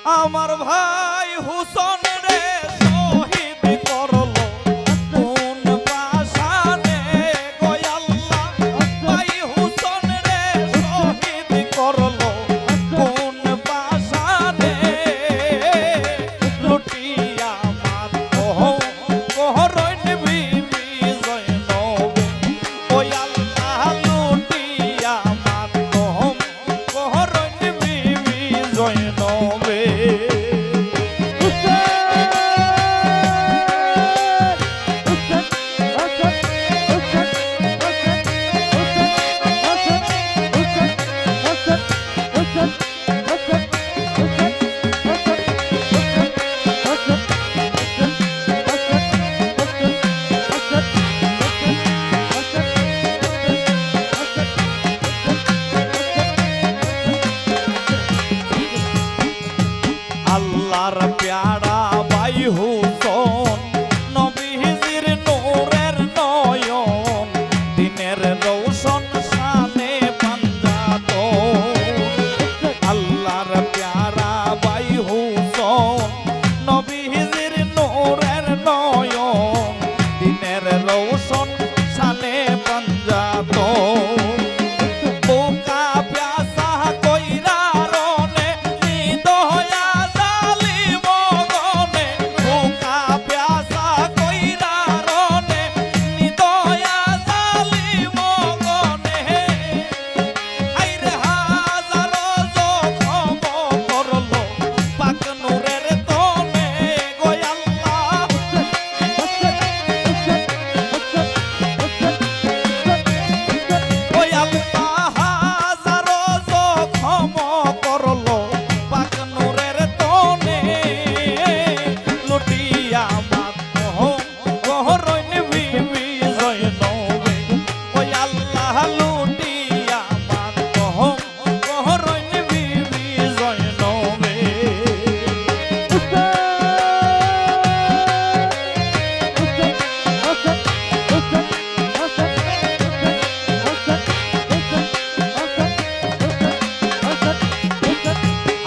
আমার ভাই হুসন রে শহীদ করলো কোন পাশানে গো আল্লাহ ভাই হুসন রে শহীদ করলো কোন পাশানে লুটিয়া মাত কোহরইন বিবি জয়নব ও আল্লাহ লুটিয়া মাত কোহরইন বিবি জয়নবে আল্লাহর প্যারা ভাই হুসন নবীজির নূরের নয়ন দিনের রৌশন শানে পাঞ্জাত আল্লাহর প্যারা ভাই হুসন নবীজির নূরের নয়ন দিনের রৌশন শানে পাঞ্জাত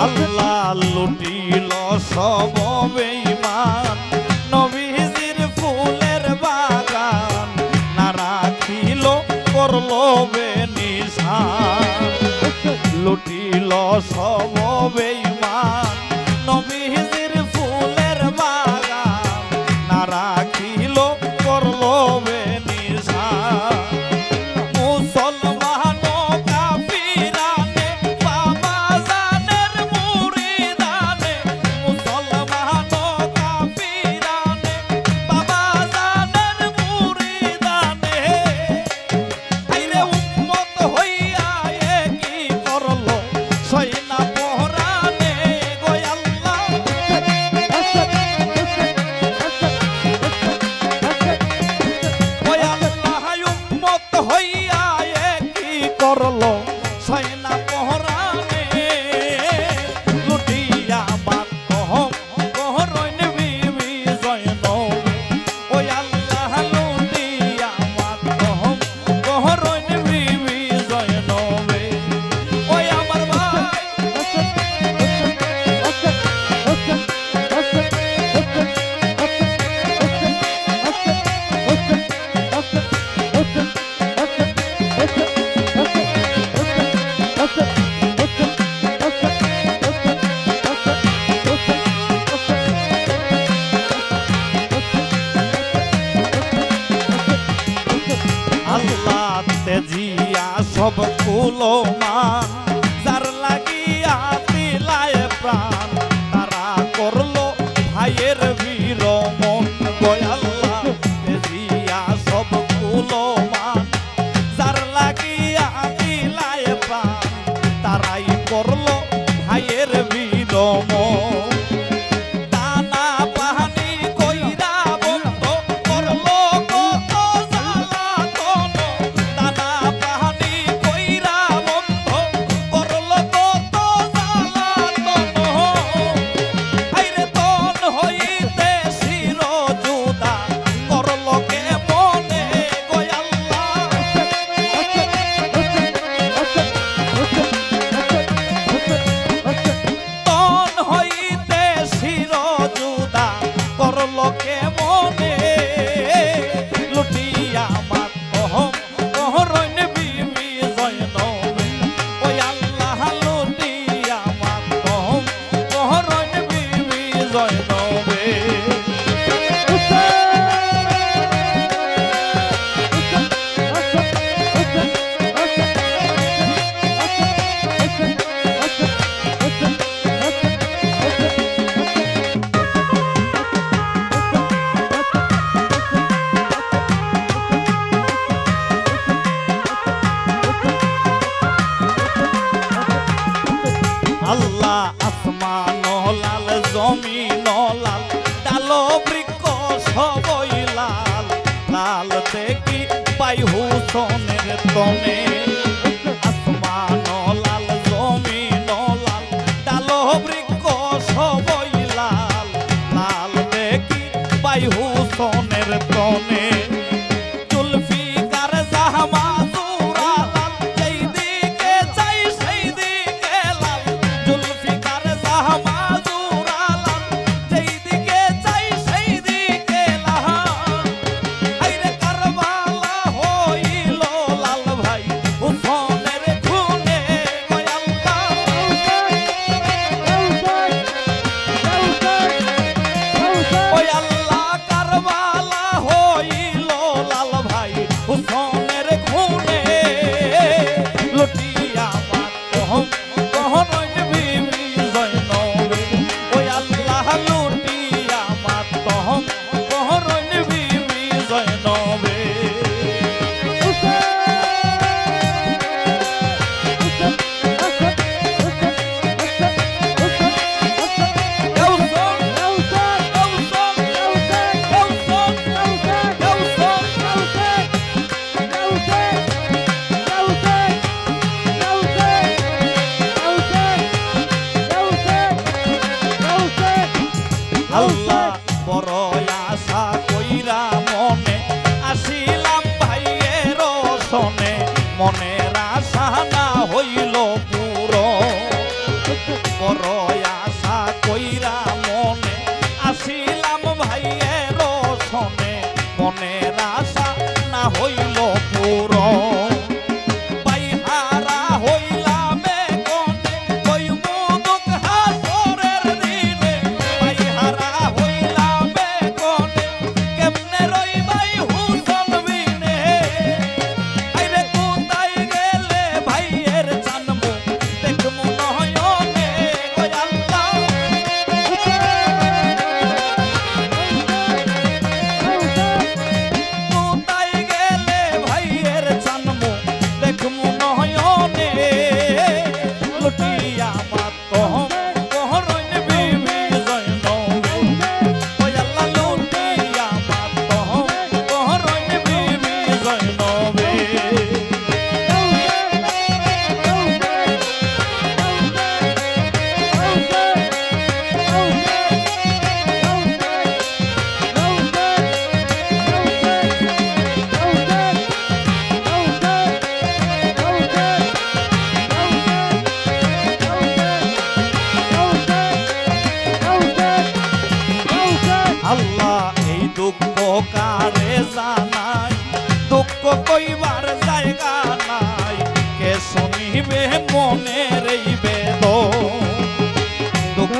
আল্লাহ লুটিল সব বেঈমান নবীজির ফুলের বাগান না রাখিল করলো বেনিশান লুটিল সব বেঈমান নবীজির ফুলের বাগান না রাখিল করলো বেনিশান মুসলমান কাফিরানে বাবা জানের মুরিদানে মুসলমান কাফিরানে বাবা জানের মুরিদানে আইরে উম্মত হইয়া কি করলো সয়না পহরানে গো আল্লাহ উম্মত হইয়া কি করলো সয়না পহরানে লুটিয়া মাত কোহরইন বিবি জয়নব ও আল্লাহ লুটিয়া মাত কোহরইন বিবি জয়নবে ওই আমার ভাই আল্লাহ তেজিয়া সব কুলো মান যার লাগিয়া দিলায় প্রাণ তারা করলো ভাইয়ের বীরমন গো আল্লাহ তেজিয়া সব কুলো মান যার লাগিয়া দিলায় প্রাণ তারাই করলো ভাইয়ের বীরমন দানা পানি কইরা বন্ধ করলো কত জ্বালাতন দানা পানি কইরা বন্ধ করলো কত জ্বালাতন আইরে তন হইতে শির জুদা করলো কেমনে গো আল্লাহ তন আল্লাহ আসমান লাল জমিন লাল ডালো বৃক্ষ সবই লাল লাল দেখি পাই হুসনের তনে আসমান লাল জমিন লাল ডালো বৃক্ষ সবই লাল লাল দেখি পাই হুসনের তনে জুলফিকার জাহমা জোড়া লাল যেই দিকে চাই সেই দিকে লাল জুলফিকার জাহমা জোড়া লাল যেই দিকে চাই সেই দিকে লাল আইরে কারবালা হইল লাল ভাই হুসনের খুনে ওই আল্লাহ ওই আল্লাহ কারবালা হইল লাল ভাই হুসনের খুনে লুটিয়া মাতহম কহরইন বিবি জয়নবে ওই আল্লাহ লুটিয়া মাতহম কহরইন বিবি জয়নবে আল্লাহ বড় আশা কইরা মনে আসিলাম ভাইয়ের সনে মনের আশা না হইল পুরো বড় আশা কইরা মনে আসিলাম ভাইয়ের সনে মনের আশা না হইল পুরো বাইহারা হইলাম কোনে কই মুদুক হাসরের দিনে বাইহারা হইলাম কোনে কেমনে রইবাই হুসন বিনে আইরে কোথায় গেলে ভাইয়ের জানমু দেখমু নয়নে ওই আল্লাহ কোথায় গেলে ভাইয়ের জানমু দেখমু নয়নে লুটিয়া মাতহম কহরইন বিবি জয়নবে ওই আল্লাহ লুটিয়া মাতহম কহরইন বিবি জয়নবে আল্লাহ এই দুঃখ কারে জানাই দুঃখ কইবার জায়গা নাই কে শুনিবে মনের এই বেদন দুঃখ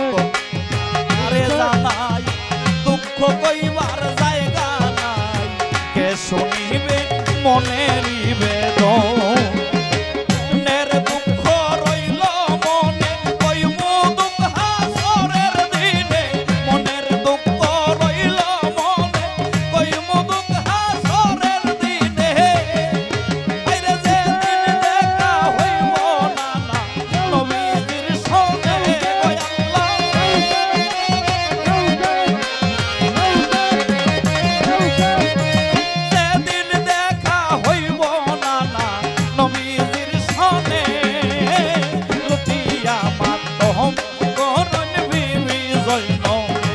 কারে জানাই দুঃখ কইবার জায়গা নাই কে শুনিবে মনের এই বেদন মনের দুঃখ রইল মনে কই মুদুক হাসরের দিনে মনের দুঃখ রইল মনে কই মুদুক হাসরের দিনে আইরে যেদিন দেখা হইব না না নবীজির সনে ওই আল্লাহ যেদিন দেখা হইব না না নবীজির সনে লুটিয়া মাতহম করন বিবি জয়নবে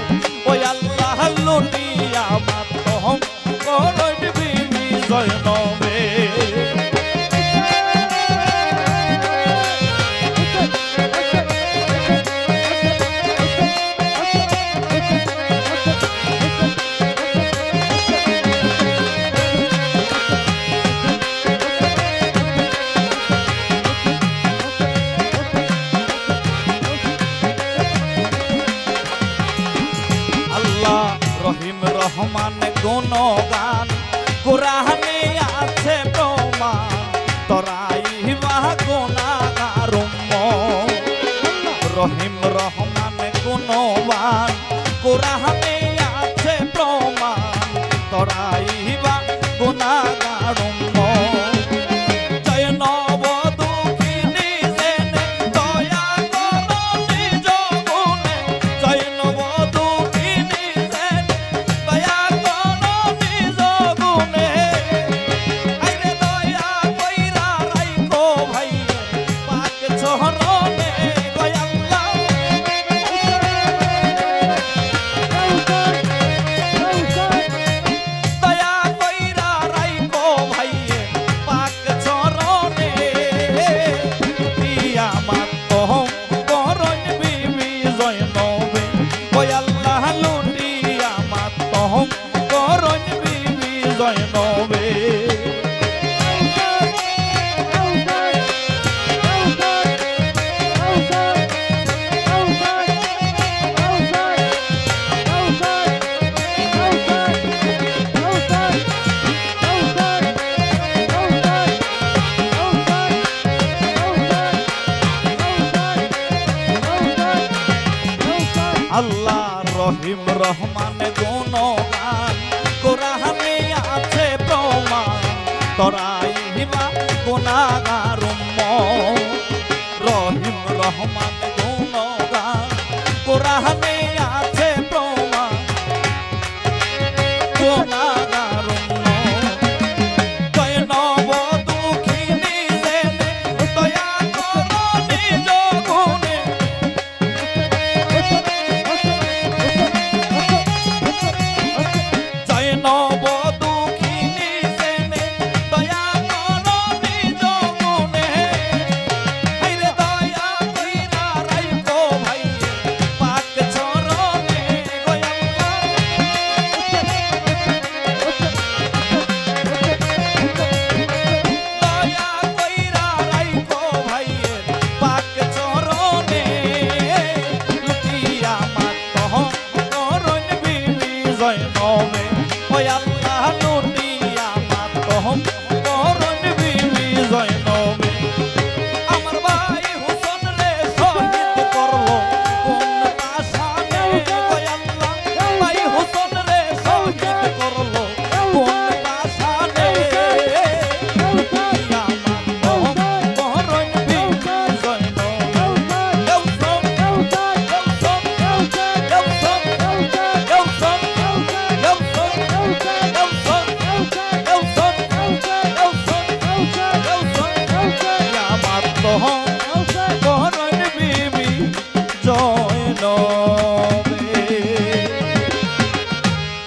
ওই আল্লাহ লুটিয়া মাতহম করন বিবি জয়নবে আল্লাহ রহিম রহমান গুণগান কোরআনে আছে প্রমাণ তরাই বা গুনাহগার উম্মত রহিম রহমান গুণবান কোরআনে আছে প্রমাণ তরাই বা গুনাহগার উম্মত জয়নব দুঃখিনী জেনে দয়া করো আল্লাহ রহিম রহমান গুণগান কোরআনে আছে প্রমাণ তোরাই হিমা গুনাহগার উম্মত রহিম রহমান গুণগান কোরআনে